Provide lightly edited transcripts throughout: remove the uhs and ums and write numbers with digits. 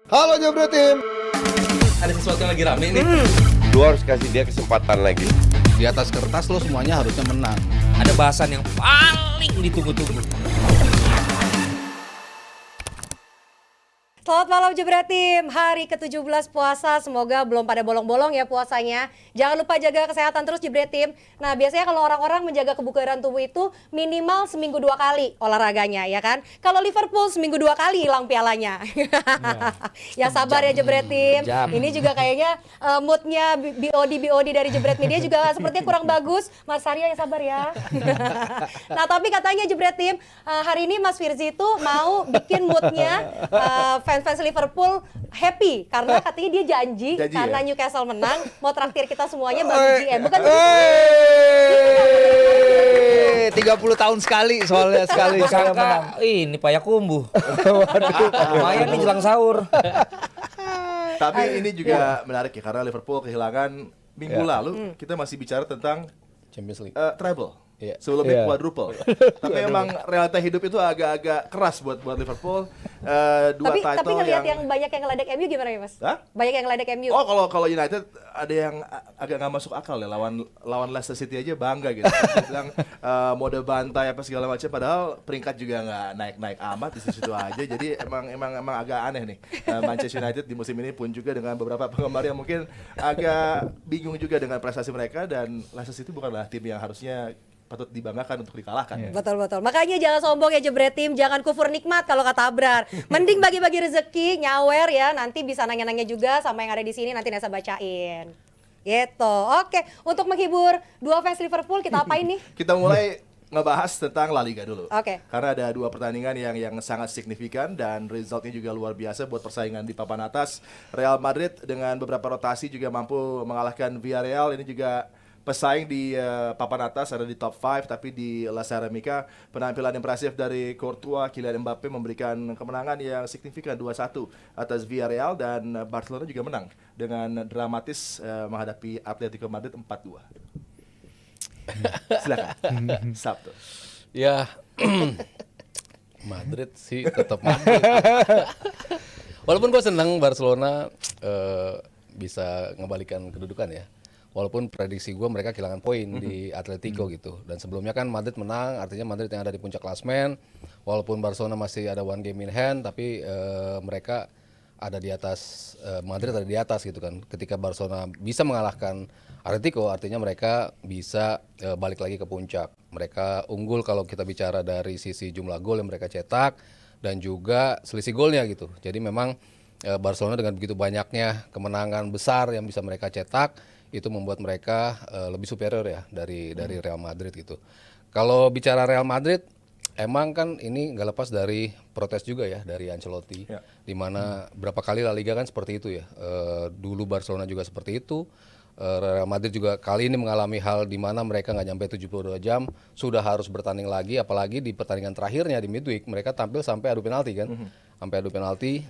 Halo Jebret Tim. Ada sesuatu yang lagi rame nih. Lu harus kasih dia kesempatan lagi. Di atas kertas lo semuanya harusnya menang. Ada bahasan yang paling ditunggu-tunggu. Selamat malam Jebret Tim, hari ke-17 puasa, semoga belum pada bolong-bolong ya puasanya. Jangan lupa jaga kesehatan terus Jebret Tim. Nah biasanya kalau orang-orang menjaga kebugaran tubuh itu minimal seminggu 2 kali olahraganya ya kan. Kalau Liverpool seminggu 2 kali hilang pialanya. Ya sabar ya Jebret Tim. Ini juga kayaknya moodnya BOD dari Jebret Media juga sepertinya kurang bagus. Mas Arya yang sabar ya. Nah tapi katanya Jebret Tim, hari ini Mas Firzi itu mau bikin moodnya fans Liverpool happy karena katanya dia janji karena ya? Newcastle menang mau traktir kita semuanya bagi GM bukan begitu? 30 tahun sekali soalnya sekali saya menang. Ini Payakumbuh. Lumayan nih jelang sahur. Tapi ini juga menarik ya karena Liverpool kehilangan minggu lalu kita masih bicara tentang Champions League. treble. Sebelumnya quadruple. Tapi emang realita hidup itu agak-agak keras buat Liverpool. Tapi ngelihat yang banyak yang ngeledek MU gimana ya Mas? Hah? Banyak yang ngeledek MU. Oh kalau United ada yang agak nggak masuk akal ya lawan Leicester City aja bangga gitu. Bilang mode bantai apa segala macam padahal peringkat juga nggak naik-naik amat di situ aja. Jadi emang agak aneh nih. Manchester United di musim ini pun juga dengan beberapa penggemar yang mungkin agak bingung juga dengan prestasi mereka dan Leicester City bukanlah tim yang harusnya patut dibanggakan untuk dikalahkan. Betul. Makanya jangan sombong ya Jebret Tim, jangan kufur nikmat kalau kata Abrar. Mending bagi-bagi rezeki, nyawer ya, nanti bisa nanya-nanya juga sama yang ada di sini nanti Nesa bacain. Gitu. Oke, untuk menghibur dua fans Liverpool kita apain nih? Kita mulai ngebahas tentang La Liga dulu. Oke. Karena ada 2 pertandingan yang sangat signifikan dan resultnya juga luar biasa buat persaingan di papan atas. Real Madrid dengan beberapa rotasi juga mampu mengalahkan Villarreal. Ini juga pesaing di papan atas, ada di top 5, tapi di La Ceramica penampilan impresif dari Courtois, Kylian Mbappe memberikan kemenangan yang signifikan 2-1 atas Villarreal dan Barcelona juga menang dengan dramatis menghadapi Atletico Madrid 4-2. Silakan. Sabtu. Ya Madrid sih tetap Madrid. Walaupun gue senang Barcelona bisa ngebalikan kedudukan ya. Walaupun prediksi gue mereka kehilangan poin di Atletico gitu. Dan sebelumnya kan Madrid menang, artinya Madrid yang ada di puncak klasemen. Walaupun Barcelona masih ada one game in hand, tapi mereka ada di atas, Madrid ada di atas gitu kan. Ketika Barcelona bisa mengalahkan Atletico, artinya mereka bisa balik lagi ke puncak. Mereka unggul kalau kita bicara dari sisi jumlah gol yang mereka cetak dan juga selisih golnya gitu. Jadi memang Barcelona dengan begitu banyaknya kemenangan besar yang bisa mereka cetak, itu membuat mereka lebih superior ya dari Real Madrid gitu. Kalau bicara Real Madrid, emang kan ini nggak lepas dari protes juga ya dari Ancelotti, di mana berapa kali La Liga kan seperti itu ya. Dulu Barcelona juga seperti itu. Real Madrid juga kali ini mengalami hal di mana mereka nggak nyampe 72 jam sudah harus bertanding lagi, apalagi di pertandingan terakhirnya di midweek mereka tampil sampai adu penalti kan, sampai adu penalti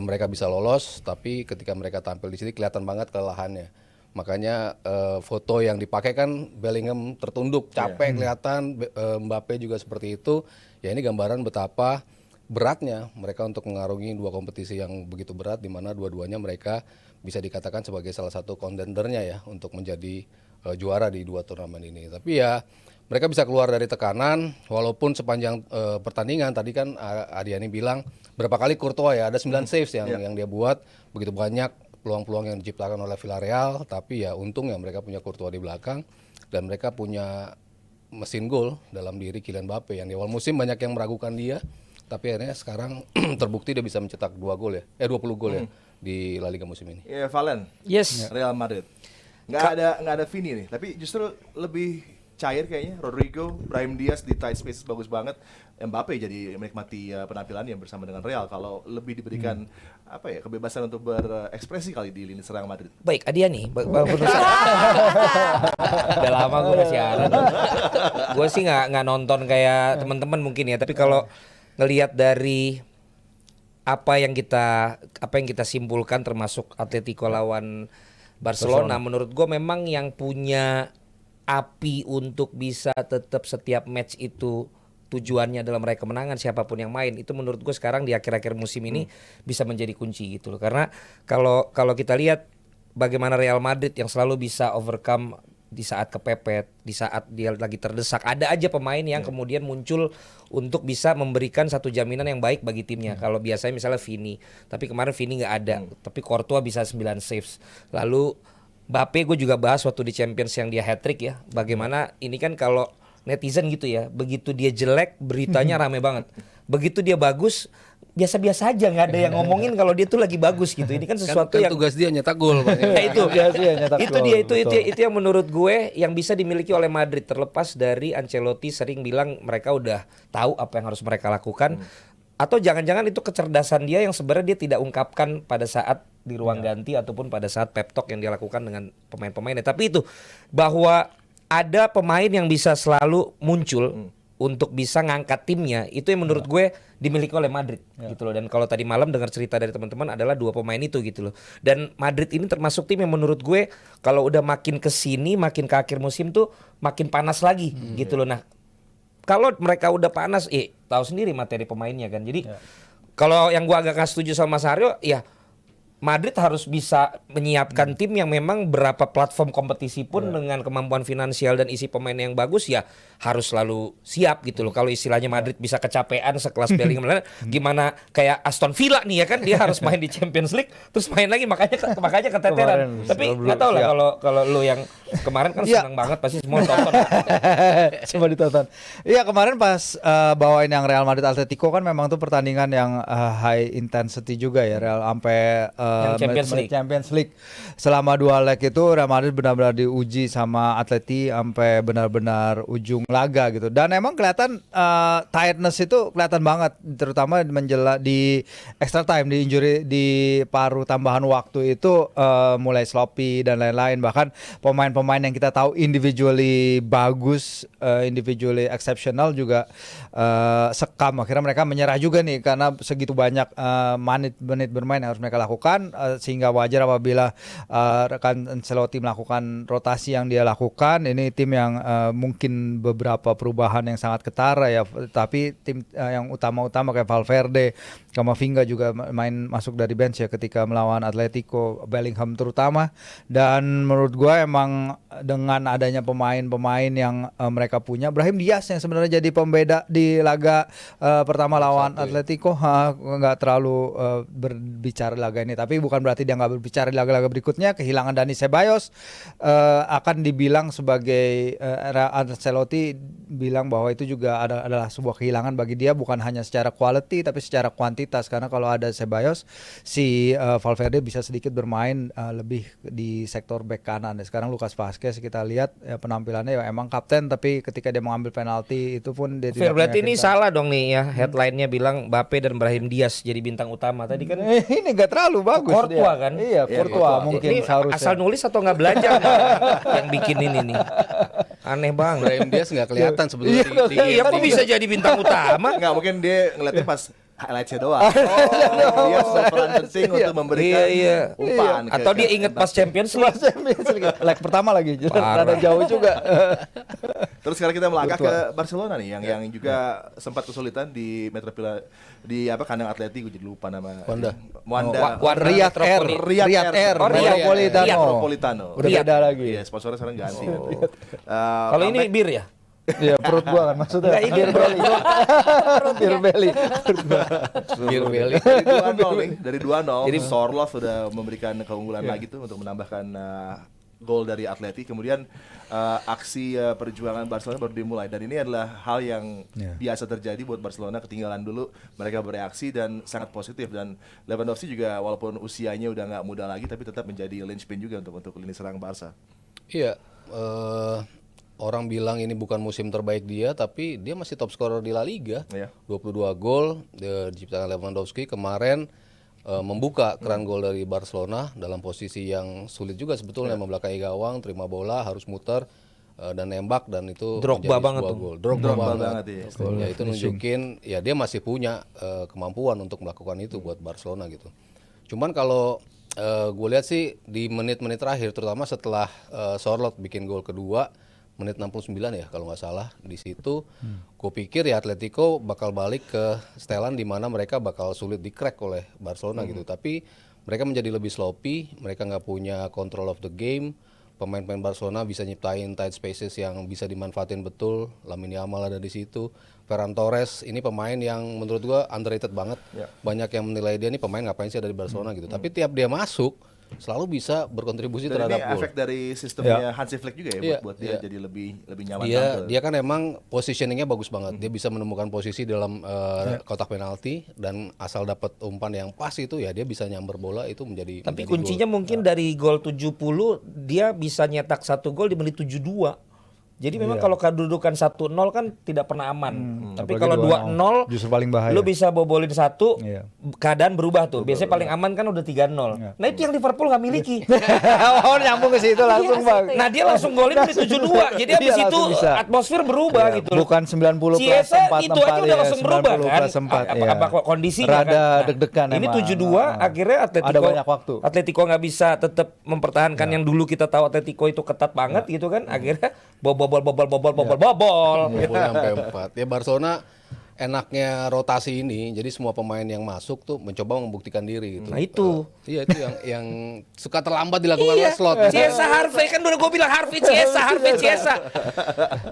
mereka bisa lolos, tapi ketika mereka tampil di sini kelihatan banget kelelahannya. Makanya foto yang dipakai kan Bellingham tertunduk, capek kelihatan, Mbappe juga seperti itu. Ya ini gambaran betapa beratnya mereka untuk mengarungi 2 kompetisi yang begitu berat, di mana dua-duanya mereka bisa dikatakan sebagai salah satu kontendernya ya untuk menjadi juara di 2 turnamen ini. Tapi ya mereka bisa keluar dari tekanan, walaupun sepanjang pertandingan tadi kan Adiani bilang berapa kali Courtois ya ada 9 saves yang dia buat, begitu banyak peluang-peluang yang diciptakan oleh Villarreal, tapi ya untungnya mereka punya Courtois di belakang dan mereka punya mesin gol dalam diri Kylian Mbappe yang di awal musim banyak yang meragukan dia, tapi akhirnya sekarang terbukti dia bisa mencetak 20 gol ya di La Liga musim ini. Valen. Yes. Real Madrid. Nggak ada Vini nih, tapi justru lebih cair kayaknya. Rodrigo, Brahim Diaz di tight spaces bagus banget. Mbappe jadi menikmati penampilannya bersama dengan Real kalau lebih diberikan kebebasan untuk berekspresi kali di lini serang Madrid. Baik, Adia nih. Udah lama gue udah siaran. Gue sih nggak nonton kayak teman-teman mungkin ya, tapi kalau ngelihat dari apa yang kita simpulkan termasuk Atletico lawan Barcelona, menurut gue memang yang punya api untuk bisa tetap setiap match itu tujuannya adalah meraih kemenangan siapapun yang main, itu menurut gue sekarang di akhir-akhir musim ini bisa menjadi kunci gitu loh. Karena kalau kita lihat bagaimana Real Madrid yang selalu bisa overcome di saat kepepet, di saat dia lagi terdesak, ada aja pemain yang kemudian muncul untuk bisa memberikan satu jaminan yang baik bagi timnya. Kalau biasanya misalnya Vini, tapi kemarin Vini nggak ada, tapi Courtois bisa 9 saves. Lalu Mbappe gue juga bahas waktu di Champions yang dia hat-trick ya, bagaimana ini kan kalau netizen gitu ya, begitu dia jelek beritanya rame banget, begitu dia bagus biasa-biasa aja, nggak ada yang ngomongin kalau dia tuh lagi bagus gitu. Ini kan sesuatu kan yang tugas dia nyetak gol. Pak. Nah, itu nyetak itu gol, dia betul. itu yang menurut gue yang bisa dimiliki oleh Madrid, terlepas dari Ancelotti sering bilang mereka udah tahu apa yang harus mereka lakukan, atau jangan-jangan itu kecerdasan dia yang sebenarnya dia tidak ungkapkan pada saat di ruang ganti ataupun pada saat pep talk yang dia lakukan dengan pemain-pemainnya. Tapi itu bahwa ada pemain yang bisa selalu muncul untuk bisa ngangkat timnya, itu yang menurut gue dimiliki oleh Madrid gitu loh. Dan kalau tadi malam dengar cerita dari teman-teman adalah 2 pemain itu gitu loh. Dan Madrid ini termasuk tim yang menurut gue kalau udah makin kesini, makin ke akhir musim tuh makin panas lagi gitu loh. Nah kalau mereka udah panas, tahu sendiri materi pemainnya kan. Jadi kalau yang gue agak nggak setuju sama Mas Aryo, ya Madrid harus bisa menyiapkan tim yang memang berapa platform kompetisi pun dengan kemampuan finansial dan isi pemain yang bagus ya harus selalu siap gitu loh. Kalau istilahnya Madrid bisa kecapean sekelas Bellingham, gimana kayak Aston Villa nih ya kan, dia harus main di Champions League terus main lagi makanya keteteran. Kemarin, Tapi belum nggak tahu lah siap. kalau lu yang kemarin kan Iya. senang banget pasti semua tonton. Coba ditonton. Iya kemarin pas bawain yang Real Madrid Atletico kan memang tuh pertandingan yang high intensity juga ya, Real sampai Yang Champions menit League. Champions League selama 2 leg itu Real Madrid benar-benar diuji sama Atleti sampai benar-benar ujung laga gitu. Dan emang kelihatan tiredness itu kelihatan banget, terutama di extra time, di injury, di paruh tambahan waktu itu mulai sloppy dan lain-lain. Bahkan pemain-pemain yang kita tahu individually bagus, individually exceptional juga sekam. Akhirnya mereka menyerah juga nih karena segitu banyak menit bermain yang harus mereka lakukan, sehingga wajar apabila rekan Ancelotti melakukan rotasi yang dia lakukan. Ini tim yang mungkin beberapa perubahan yang sangat ketara ya, tapi tim yang utama-utama kayak Valverde, Camavinga juga masuk dari bench ya ketika melawan Atletico, Bellingham terutama. Dan menurut gue emang dengan adanya pemain-pemain yang mereka punya, Brahim Diaz yang sebenarnya jadi pembeda di laga pertama lawan Atletico, nggak terlalu berbicara laga ini, tapi bukan berarti dia nggak berbicara di laga-laga berikutnya. Kehilangan Dani Ceballos akan dibilang sebagai Ancelotti bilang bahwa itu juga adalah sebuah kehilangan bagi dia, bukan hanya secara quality tapi secara kuantitas, karena kalau ada Ceballos si Valverde bisa sedikit bermain lebih di sektor bek kanan. Sekarang Lucas Vazquez kita lihat ya, penampilannya ya emang kapten, tapi ketika dia mengambil penalti itu pun dia tidak Berarti ini meyakinkan. salah dong nih ya, headline-nya bilang Mbappe dan Brahim Diaz jadi bintang utama. Tadi kan Ini gak terlalu bagus Courtois dia. kan? Iya, Courtois mungkin ini seharusnya. asal nulis atau nggak belajar nih yang bikin ini nih. Aneh banget. Brahim Diaz nggak kelihatan sebetulnya. Iya, kok bisa jadi bintang utama? Nggak, mungkin dia ngeliatnya pas highlight-nya doang. Dia berperan penting untuk memberikan Iya. umpan. Atau dia inget pas Champions League. Leg pertama lagi, Parah. rada jauh juga. Terus sekarang kita melangkah ke Barcelona nih, yang juga sempat kesulitan di kandang Atleti, gue jadi lupa nama. Wanda. Riyad Air, Riyad Air. Oh, Riyad. Metropolitano. Metropolitano. Udah beda lagi. Iya, sponsornya sekarang ganti kan. Kalau ini bir ya? Iya, perut gua kan maksudnya. Enggak, ini Bir belly. Bir belly. Bir Belly. dari 2-0 nih, dari 2-0. Jadi Sorloth sudah memberikan keunggulan lagi tuh untuk menambahkan gol dari Atleti. Kemudian aksi perjuangan Barcelona baru dimulai, dan ini adalah hal yang biasa terjadi buat Barcelona. Ketinggalan dulu, mereka bereaksi dan sangat positif. Dan Lewandowski juga walaupun usianya udah nggak muda lagi, tapi tetap menjadi linchpin juga untuk lini serang Barca. Iya, orang bilang ini bukan musim terbaik dia, tapi dia masih top scorer di La Liga. Iya. 22 gol diciptakan Lewandowski kemarin, membuka keran gol dari Barcelona dalam posisi yang sulit juga sebetulnya, membelakangi gawang, terima bola, harus muter dan nembak, dan itu Drogba menjadi banget sebuah tuh. gol. Drogba banget. ya. Ya, itu nunjukin ya dia masih punya kemampuan untuk melakukan itu buat Barcelona gitu. Cuman kalau gue lihat sih di menit-menit terakhir, terutama setelah Sorloth bikin gol kedua, menit 69 ya kalau nggak salah. Di situ gue pikir ya Atletico bakal balik ke setelan di mana mereka bakal sulit di-crack oleh Barcelona gitu. Tapi mereka menjadi lebih sloppy, mereka nggak punya control of the game. Pemain-pemain Barcelona bisa nyiptain tight spaces yang bisa dimanfaatin betul. Lamine Yamal ada di situ. Ferran Torres ini pemain yang menurut gua underrated banget. Banyak yang menilai dia ini pemain ngapain sih ada di Barcelona gitu. Tapi tiap dia masuk selalu bisa berkontribusi Dan ini terhadap gol. efek dari sistemnya Hansi Flick juga ya Iya, buat dia jadi lebih nyaman tampil. Dia kan emang positioningnya bagus banget. Dia bisa menemukan posisi dalam kotak penalti dan asal dapat umpan yang pas itu ya dia bisa nyamber bola itu menjadi. Tapi menjadi kuncinya gol. mungkin dari gol 70 dia bisa nyetak 1 gol di menit 72. Jadi memang kalau kedudukan 1-0 kan tidak pernah aman. Tapi apalagi kalau 2-0 justru paling bahaya. lu bisa bobolin 1, Iya. keadaan berubah tuh. Biasanya paling aman kan udah 3-0. Nah, itu yang Liverpool nggak miliki. Oh, nyambung ke situ langsung, Iya, Bang. situ ya. Nah, dia langsung golin di 72. Jadi Iya, habis itu langsung bisa. atmosfer berubah Iya, gitu. bukan 90 plus Ciesa 4 itu aja udah langsung berubah kan. plus 4, Apa kondisinya Rada kan. Nah, deg-degan ini emang. 72 akhirnya Atletico Ada banyak waktu. Atletico nggak bisa tetap mempertahankan yang dulu kita tahu Atletico itu ketat banget gitu kan. Akhirnya bobol. Golnya sampai 4. Ya Barcelona enaknya rotasi ini, jadi semua pemain yang masuk tuh mencoba membuktikan diri gitu. Nah, itu. Iya itu yang suka terlambat dilakukan oleh slot. Ciesa Harvey kan udah gue bilang Harvey Ciesa.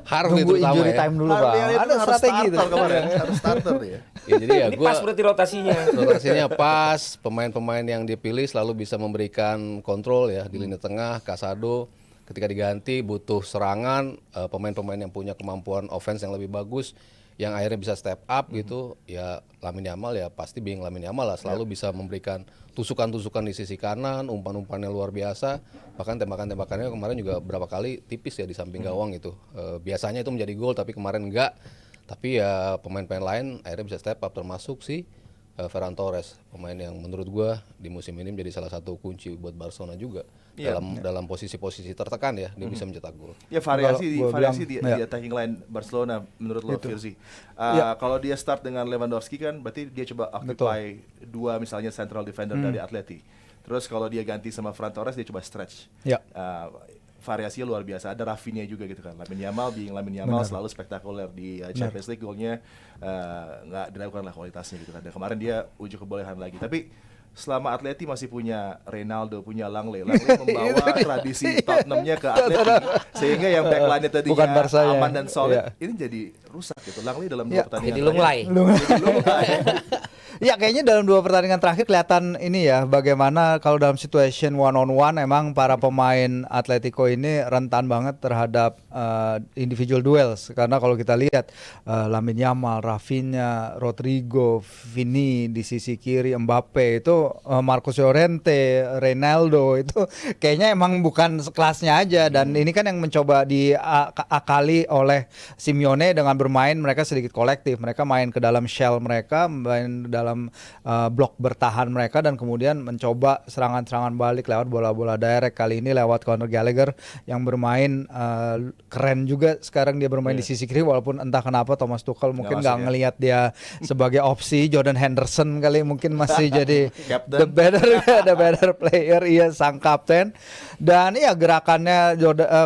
Harvey Nunggu terutama injury ya. time dulu, Bang. Harvey itu Ada harus strategi starter itu. kemarin, harus starter dia. Ya, jadi ya Ini gue pas berarti rotasinya. rotasinya pas, pemain-pemain yang dipilih selalu bisa memberikan kontrol ya di lini tengah. Casado ketika diganti butuh serangan, pemain-pemain yang punya kemampuan offense yang lebih bagus, yang akhirnya bisa step up gitu. Ya Lamine Yamal ya pasti being Lamine Yamal lah, selalu bisa memberikan tusukan-tusukan di sisi kanan, umpan-umpannya luar biasa. Bahkan tembakan-tembakannya kemarin juga berapa kali tipis ya di samping gawang itu. Biasanya itu menjadi gol tapi kemarin enggak. Tapi ya pemain-pemain lain akhirnya bisa step up, termasuk si Ferran Torres, pemain yang menurut gua di musim ini menjadi salah satu kunci buat Barcelona juga. Dalam posisi-posisi tertekan ya dia bisa mencetak gol. Ya variasi Kalau gua variasi bilang, di attacking line Barcelona menurut lo Firzi. Kalau dia start dengan Lewandowski kan berarti dia coba occupy dua misalnya central defender dari Atleti. Terus kalau dia ganti sama Ferran Torres dia coba stretch. Ya. Variasinya luar biasa. Ada Rafinha juga gitu kan. Lamine Yamal selalu spektakuler di Champions League, golnya nggak diragukan lah kualitasnya gitu kan. Dan kemarin dia uji kebolehan lagi. Tapi selama Atleti masih punya Ronaldo, punya Langley membawa tradisi Tottenhamnya ke Atleti, sehingga yang backline tadinya Bukan Barsanya. aman dan solid, Iya. ini jadi rusak gitu. Langley dalam dua pertandingan Jadi terakhir. lunglai. Jadi lunglai. Ya kayaknya dalam 2 pertandingan terakhir kelihatan ini ya bagaimana kalau dalam situation one on one emang para pemain Atletico ini rentan banget terhadap individual duels, karena kalau kita lihat Lamine Yamal, Rafinha, Rodrigo, Vini di sisi kiri, Mbappe itu Marcos Llorente, Ronaldo itu kayaknya emang bukan sekelasnya aja, dan ini kan yang mencoba diakali oleh Simeone dengan bermain mereka sedikit kolektif, mereka main ke dalam shell mereka, main dalam blok bertahan mereka, dan kemudian mencoba serangan-serangan balik lewat bola-bola direct. Kali ini lewat Conor Gallagher yang bermain keren juga sekarang dia bermain di sisi kiri, walaupun entah kenapa Thomas Tuchel mungkin nggak ngelihat dia sebagai opsi. Jordan Henderson kali mungkin masih jadi the better player, iya sang kapten. Dan iya gerakannya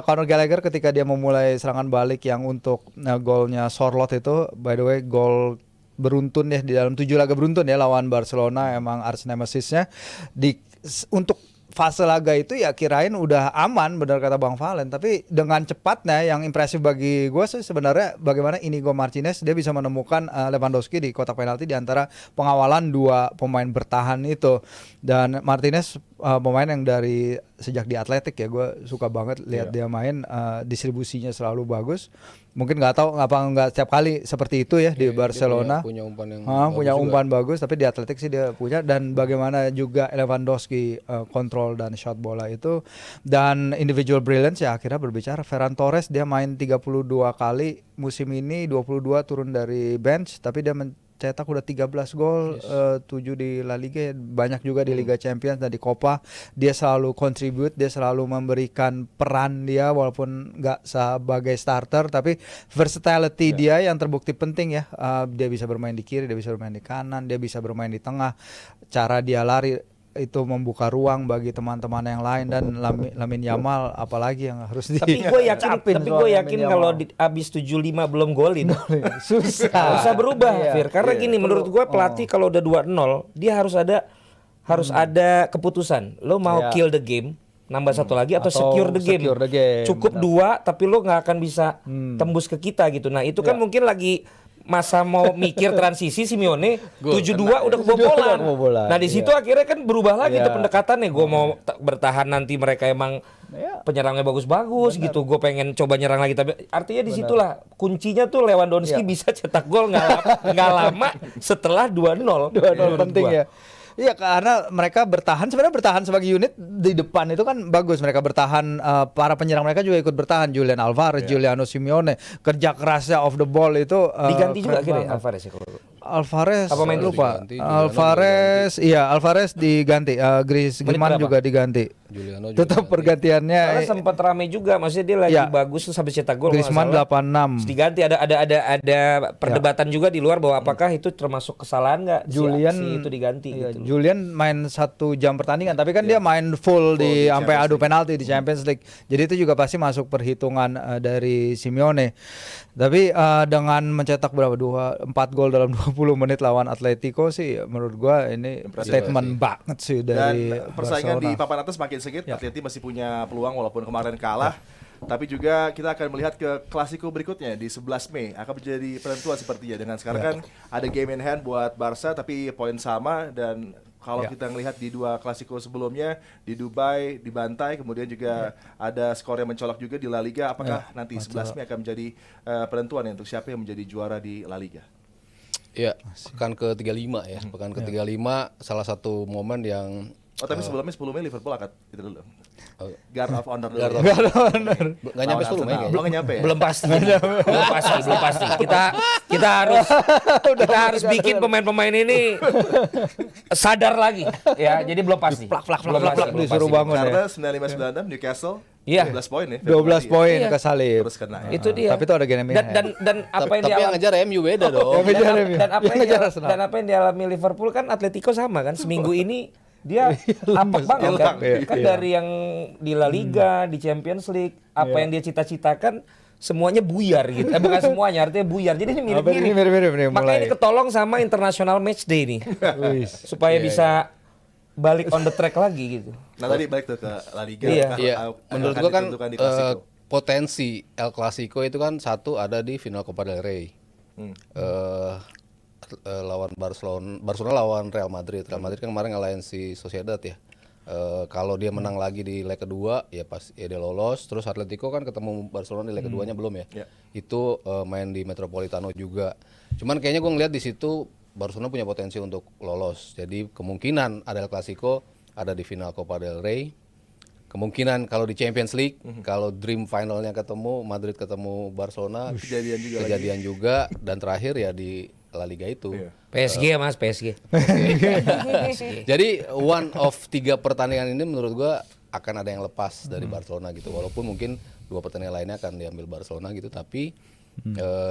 Conor Gallagher ketika dia memulai serangan balik yang untuk golnya Sorloth itu, by the way gol beruntun ya di dalam 7 laga beruntun ya lawan Barcelona, emang arch nemesisnya untuk fase laga itu ya kirain udah aman, benar kata Bang Valen, tapi dengan cepatnya yang impresif bagi gue sih sebenarnya bagaimana Inigo Martinez dia bisa menemukan Lewandowski di kotak penalti di antara pengawalan 2 pemain bertahan itu. Dan Martinez pemain yang dari sejak di Atletik ya gue suka banget lihat dia main, distribusinya selalu bagus. Mungkin nggak tahu apa nggak setiap kali seperti itu ya di Barcelona. Punya umpan yang punya bagus umpan bagus, tapi di Atletik sih dia punya. Dan bagaimana juga Lewandowski kontrol dan shot bola itu, dan individual brilliance ya akhirnya berbicara. Ferran Torres dia main 32 kali musim ini, 22 turun dari bench, tapi dia cetak udah 13 gol, 7 di La Liga, banyak juga di Liga Champions dan di Copa. Dia selalu contribute, dia selalu memberikan peran dia walaupun nggak sebagai starter, tapi versatility dia yang terbukti penting ya. Dia bisa bermain di kiri, dia bisa bermain di kanan, dia bisa bermain di tengah. Cara dia lari itu membuka ruang bagi teman-teman yang lain dan Lamine Yamal apalagi yang harus Tapi gue yakin, capin tapi soal gue Lamine yakin Yamal. kalau abis 75 belum golin, susah. bisa berubah, Iya. Fir. Karena Iya. gini, menurut gue pelatih kalau udah 2-0, dia harus ada keputusan. Lo mau Iya. kill the game, nambah satu lagi atau Atau secure the game. secure the game, Cukup benar. 2, tapi lo nggak akan bisa tembus ke kita gitu. Nah itu kan mungkin lagi masa mau mikir transisi Simeone 7-2 udah kebobolan. kebobolan, Nah di situ akhirnya kan berubah lagi Iya. tuh pendekatannya. Gue mau bertahan nanti mereka emang Iya. penyerangnya bagus-bagus gitu. Gue pengen coba nyerang lagi, tapi artinya disitulah kuncinya tuh Lewandowski Iya. bisa cetak gol nggak lama setelah 2-0. 2-0 menurut penting gua. ya. Iya, karena mereka sebenarnya bertahan sebagai unit di depan itu kan bagus, mereka bertahan, para penyerang mereka juga ikut bertahan, Julian Alvarez, Giuliano Simeone, kerja kerasnya off the ball itu Diganti juga keren akhirnya banget. Alvarez ya kalau Alvarez Apa main lupa. diganti, Giuliano Alvarez Alvarez diganti, Griezmann berapa? juga diganti. Giuliano juga Tetap diganti. pergantiannya karena sempat rame juga, maksudnya dia lagi Iya. bagus terus habis cetak gol. Griezmann kalau nggak salah. 86. Terus diganti, ada perdebatan juga di luar bahwa apakah itu termasuk kesalahan nggak Julian si itu diganti iya, gitu. Julian main 1 jam pertandingan, tapi kan dia main full di di sampai Champions adu League. penalti di Champions League. Jadi itu juga pasti masuk perhitungan dari Simeone. Tapi dengan mencetak berapa 4 gol dalam 20 menit lawan Atletico sih menurut gua ini Impresif statement banget sih dari Dan persaingan di Barcelona. papan atas makin sengit. Atleti masih punya peluang walaupun kemarin kalah. Tapi juga kita akan melihat ke klasiko berikutnya di 11 Mei akan menjadi penentuan sepertinya. Dengan sekarang kan ada game in hand buat Barca tapi poin sama, dan kalau kita melihat di 2 klasiko sebelumnya di Dubai dibantai, kemudian juga ada skor yang mencolok juga di La Liga. Apakah nanti 11 Mei akan menjadi penentuan ya untuk siapa yang menjadi juara di La Liga? Iya, pekan ke-35 ya. Pekan ke-35 salah satu momen yang Oh tapi sebelumnya 10 Mei Liverpool akan itu dulu. Oh. Guard of Honor dulu. Guard of ya. nggak nyampe 10 Mei Arsenal. kayaknya. Oh, nggak nyampe ya? Belum pasti. belum pasti. Kita harus bikin pemain-pemain ini sadar lagi ya. Jadi belum pasti. Belum pasti, belum disuruh pasti. bangun ya. Karena 95-96 Newcastle Iya. 12 poin ya. 12 poin Iya. ke salib. Terus kena ya. Itu dia. Tapi itu ada game in hand. Dan apa yang Tapi yang dialami ngejar MU beda dong. Yang ngejar MU. dan apa Yang yang ngejar dia- Arsenal. dan apa yang dialami Liverpool kan Atletico sama kan, seminggu ini dia apek banget kan, Hilang. kan dari yang di La Liga, di Champions League, apa yang dia cita-citakan semuanya buyar gitu. Bukan semuanya, artinya buyar. Jadi ini Apa ini mirip-mirip. mirip-mirip nih, Makanya mulai. ini ketolong sama International Match Day nih. Wis. Supaya bisa balik on the track lagi gitu. Nah tadi balik tuh ke La Liga. Iya. Apakah Iya, akan menurut gua kan ditentukan di Clasico? potensi El Clasico itu kan satu ada di final Copa del Rey. Lawan Barcelona lawan Real Madrid. Real Madrid kan kemarin ngalahin si Sociedad ya. Kalau dia menang lagi di leg kedua ya pas ya dia lolos. Terus Atletico kan ketemu Barcelona di leg keduanya belum ya. Ya. Itu main di Metropolitano juga. Cuman kayaknya gue ngeliat di situ Barcelona punya potensi untuk lolos. Jadi kemungkinan ada El Clasico ada di final Copa del Rey. Kemungkinan kalau di Champions League, kalau dream finalnya ketemu Madrid ketemu Barcelona, kejadian juga, dan terakhir ya di La Liga itu. Iya. PSG Mas, PSG. Jadi one of 3 pertandingan ini menurut gua akan ada yang lepas dari Barcelona gitu. Walaupun mungkin 2 pertandingan lainnya akan diambil Barcelona gitu, tapi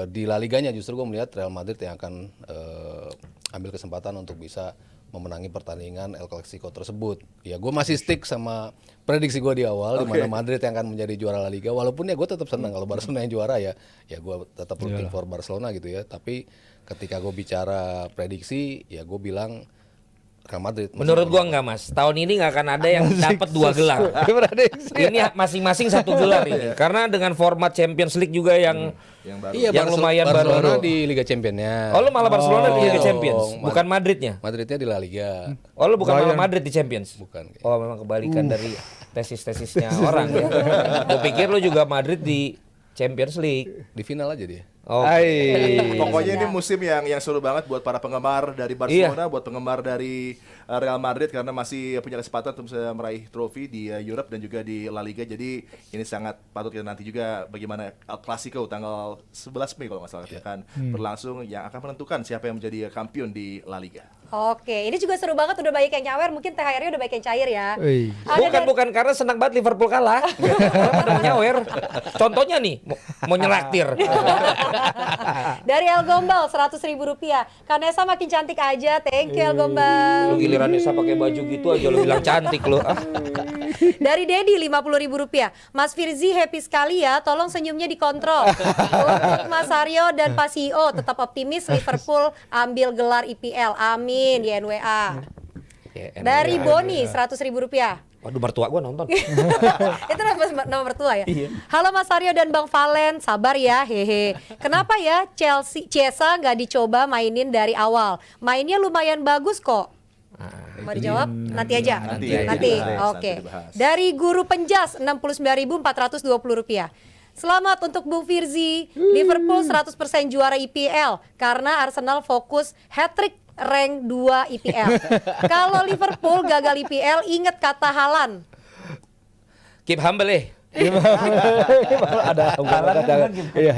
di La Liganya justru gua melihat Real Madrid yang akan ambil kesempatan untuk bisa memenangi pertandingan El Clasico tersebut. Ya gue masih stick sama prediksi gue di awal di mana Madrid yang akan menjadi juara La Liga. Walaupun ya gue tetap senang kalau Barcelona yang juara ya gue tetap rooting for Barcelona gitu ya. Tapi ketika gue bicara prediksi ya gue bilang Real Madrid. Menurut gua enggak Mas, tahun ini nggak akan ada yang dapat 2 gelar. Ini masing-masing 1 gelar ini. Karena dengan format Champions League juga yang Yang baru. Iya, yang lumayan Barcelona baru. di Liga Championnya. Oh lu malah Barcelona di Liga Iya Champions, dong. bukan Madridnya. Madridnya di La Liga. Oh lu bukan malah Madrid di Champions. Bukan. Oh memang kebalikan dari tesis-tesisnya orang ya. Gue pikir lu juga Madrid di Champions League. Di final aja dia. Oh. Pokoknya ini musim yang seru banget buat para penggemar dari Barcelona, buat penggemar dari Real Madrid karena masih punya kesempatan untuk bisa meraih trofi di Europe dan juga di La Liga. Jadi ini sangat patut kita nanti juga bagaimana El Clasico tanggal 11 Mei kalau nggak salah akan berlangsung yang akan menentukan siapa yang menjadi kampiun di La Liga. Oke, ini juga seru banget, udah banyak yang nyawer, mungkin THR-nya udah banyak yang cair ya. Wih. Bukan karena senang banget Liverpool kalah. Udah nyawer. Contohnya nih, mau nyelaktir. Dari El Gombal 100.000 rupiah. Kanesa makin cantik aja, thank you El Gombal. Lu giliran Nisa pakai baju gitu aja lu bilang cantik lu. Dari Dedi 50.000 rupiah. Mas Firzi happy sekali ya, tolong senyumnya dikontrol. Untuk Mas Aryo dan Pak CEO tetap optimis Liverpool ambil gelar IPL. Amin di NWA. Dari Boni 100.000 rupiah. Waduh, mertua gua nonton. Itu nama mertua ya. Halo Mas Aryo dan Bang Valen, sabar ya, hehe. Kenapa ya Chiesa nggak dicoba mainin dari awal? Mainnya lumayan bagus kok. Mau dijawab? Nanti aja. Nanti Oke. dibahas. Dari Guru Penjas 69.420 rupiah. Selamat untuk Bung Firzi. Liverpool 100% juara IPL karena Arsenal fokus hat-trick rank 2 IPL. Kalau Liverpool gagal IPL, inget kata Haaland. Keep humble Ada. Iya.